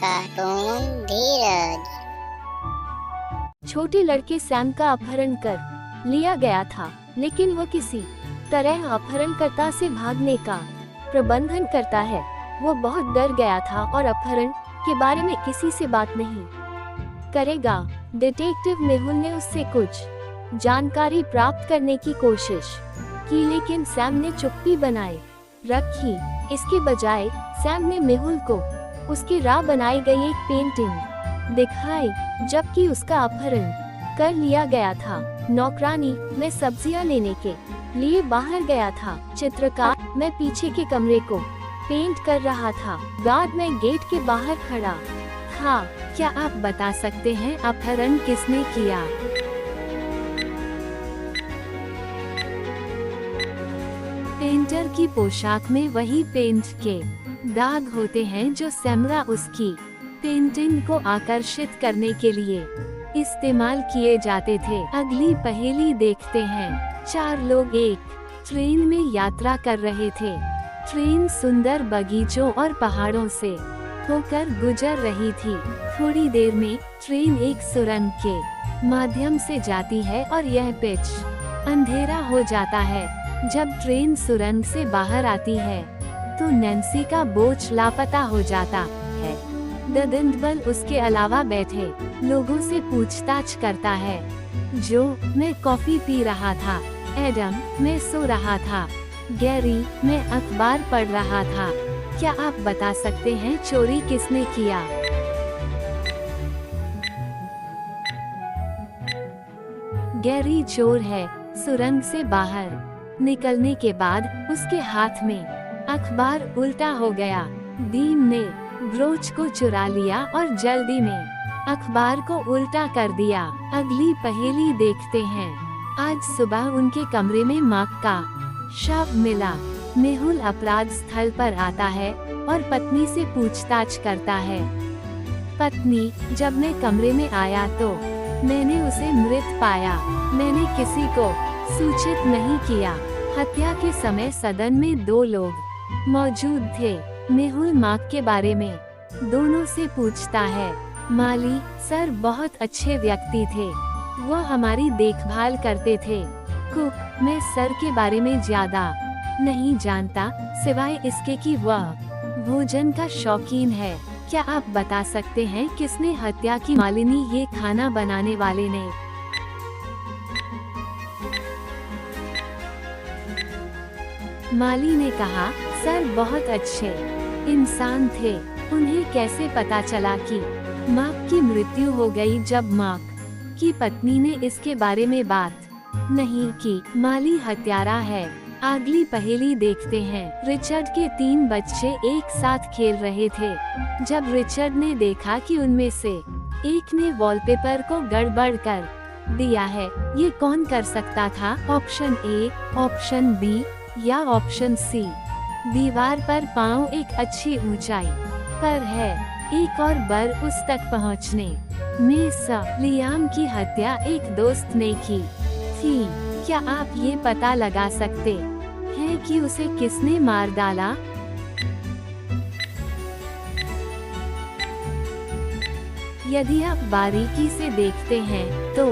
Cartoon धीरज। छोटे लड़के Sam का अपहरण कर लिया गया था, लेकिन वह किसी तरह अपहरणकर्ता से भागने का प्रबंधन करता है। वो बहुत डर गया था और अपहरण के बारे में किसी से बात नहीं करेगा। डिटेक्टिव मेहुल ने उससे कुछ जानकारी प्राप्त करने की कोशिश की, लेकिन सैम ने चुप्पी बनाए रखी। इसके बजाय सैम ने मेहुल को उसकी राह बनाई गई एक पेंटिंग दिखाई, जबकि उसका अपहरण कर लिया गया था। नौकरानी में सब्जियां लेने के लिए बाहर गया था। चित्रकार मैं पीछे के कमरे को पेंट कर रहा था। बाद में गेट के बाहर खड़ा था। क्या आप बता सकते हैं अपहरण किसने किया? पेंटर की पोशाक में वही पेंट के दाग होते हैं जो सैमरा उसकी पेंटिंग को आकर्षित करने के लिए इस्तेमाल किए जाते थे। अगली पहेली देखते हैं। 4 लोग एक ट्रेन में यात्रा कर रहे थे। ट्रेन सुंदर बगीचों और पहाड़ों से होकर गुजर रही थी। थोड़ी देर में ट्रेन एक सुरंग के माध्यम से जाती है और यह पिच अंधेरा हो जाता है। जब ट्रेन सुरंग से बाहर आती है तो नैन्सी का बोझ लापता हो जाता है। ददंतबल उसके अलावा बैठे लोगों से पूछताछ करता है। जो मैं कॉफी पी रहा था। एडम मैं सो रहा था। गैरी मैं अखबार पढ़ रहा था। क्या आप बता सकते हैं चोरी किसने किया? गैरी चोर है। सुरंग से बाहर निकलने के बाद उसके हाथ में अखबार उल्टा हो गया। डीन ने ब्रोच को चुरा लिया और जल्दी में अखबार को उल्टा कर दिया। अगली पहेली देखते हैं। आज सुबह उनके कमरे में मार्क का शव मिला। मेहुल अपराध स्थल पर आता है और पत्नी से पूछताछ करता है। पत्नी जब मैं कमरे में आया तो मैंने उसे मृत पाया। मैंने किसी को सूचित नहीं किया। हत्या के समय सदन में 2 लोग मौजूद थे। मेहुल मार्क के बारे में दोनों से पूछता है। माली सर बहुत अच्छे व्यक्ति थे। वह हमारी देखभाल करते थे। कुक मैं सर के बारे में ज्यादा नहीं जानता, सिवाय इसके कि वह भोजन का शौकीन है। क्या आप बता सकते हैं किसने हत्या की? मालिनी ये खाना बनाने वाले ने। माली ने कहा सर बहुत अच्छे इंसान थे। उन्हें कैसे पता चला कि मार्क की मृत्यु हो गई जब मार्क की पत्नी ने इसके बारे में बात नहीं की? माली हत्यारा है। अगली पहेली देखते हैं। रिचर्ड के 3 बच्चे एक साथ खेल रहे थे। जब रिचर्ड ने देखा कि उनमें से एक ने वॉलपेपर को गड़बड़ कर दिया है, ये कौन कर सकता था? ऑप्शन ए, ऑप्शन बी या ऑप्शन सी। दीवार पर पाँव एक अच्छी ऊंचाई पर है। एक और बार उस तक पहुंचने में लियाम की हत्या एक दोस्त ने की थी। क्या आप ये पता लगा सकते हैं कि उसे किसने मार डाला? यदि आप बारीकी से देखते हैं तो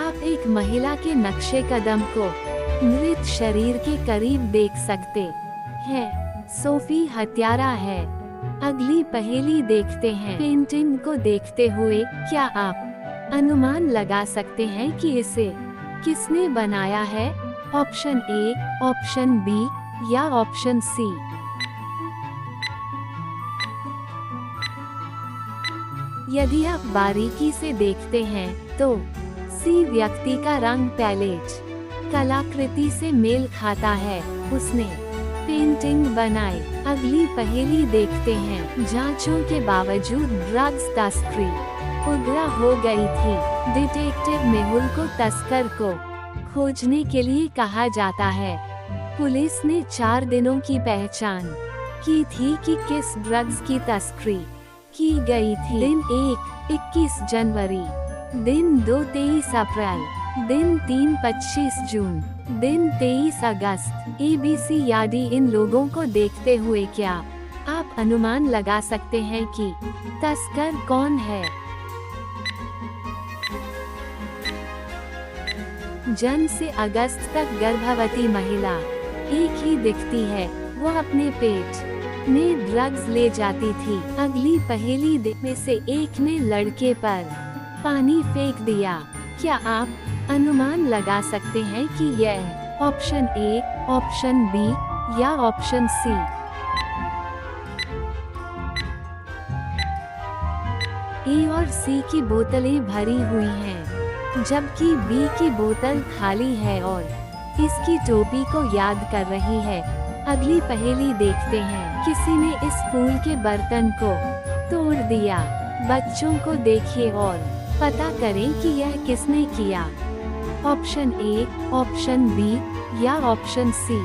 आप एक महिला के नक्शे कदम को मृत शरीर के करीब देख सकते हैं। सोफी हत्यारा है। अगली पहेली देखते हैं। पेंटिंग को देखते हुए क्या आप अनुमान लगा सकते हैं कि इसे किसने बनाया है? ऑप्शन ए, ऑप्शन बी या ऑप्शन सी। यदि आप बारीकी से देखते हैं तो सी व्यक्ति का रंग पैलेट कलाकृति से मेल खाता है। उसने पेंटिंग बनाई। अगली पहेली देखते हैं। जांचों के बावजूद ड्रग्स तस्करी उग्र हो गई थी। डिटेक्टिव मेहुल को तस्कर को खोजने के लिए कहा जाता है। पुलिस ने 4 दिनों की पहचान की थी कि किस ड्रग्स की तस्करी की गई थी। दिन 1 21 जनवरी, दिन 2 23 अप्रैल, दिन 3 25 जून, दिन 23 अगस्त। ABC यादी इन लोगों को देखते हुए क्या आप अनुमान लगा सकते हैं कि तस्कर कौन है। जन से अगस्त तक गर्भवती महिला एक ही दिखती है, वो अपने पेट में ड्रग्स ले जाती थी। अगली पहेली में से एक ने लड़के पर पानी फेंक दिया। क्या आप अनुमान लगा सकते हैं कि यह ऑप्शन ए, ऑप्शन बी या ऑप्शन सी? ए और सी की बोतलें भरी हुई हैं, जबकि बी की बोतल खाली है और इसकी टोपी को याद कर रही है। अगली पहेली देखते हैं। किसी ने इस फूल के बर्तन को तोड़ दिया। बच्चों को देखिए और पता करें कि यह किसने किया। ऑप्शन ए, ऑप्शन बी या ऑप्शन सी?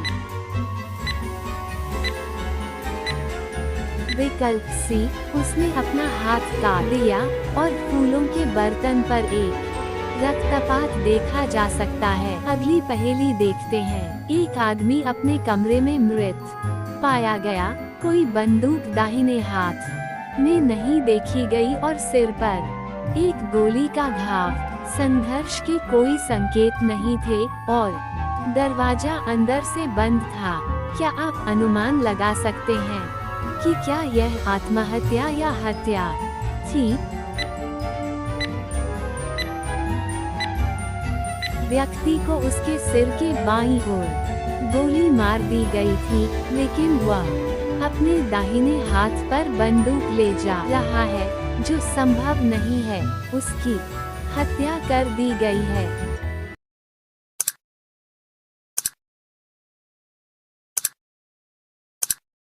विकल्प सी, उसने अपना हाथ काट दिया और फूलों के बर्तन पर एक रक्तपात देखा जा सकता है। अगली पहेली देखते हैं। एक आदमी अपने कमरे में मृत पाया गया। कोई बंदूक दाहिने हाथ में नहीं देखी गई और सिर पर एक गोली का घाव। संघर्ष के कोई संकेत नहीं थे और दरवाजा अंदर से बंद था। क्या आप अनुमान लगा सकते हैं कि क्या यह आत्महत्या या हत्या थी? व्यक्ति को उसके सिर के बाईं ओर गोली मार दी गई थी, लेकिन वह अपने दाहिने हाथ पर बंदूक ले जा रहा है, जो संभव नहीं है। उसकी हत्या कर दी गई है।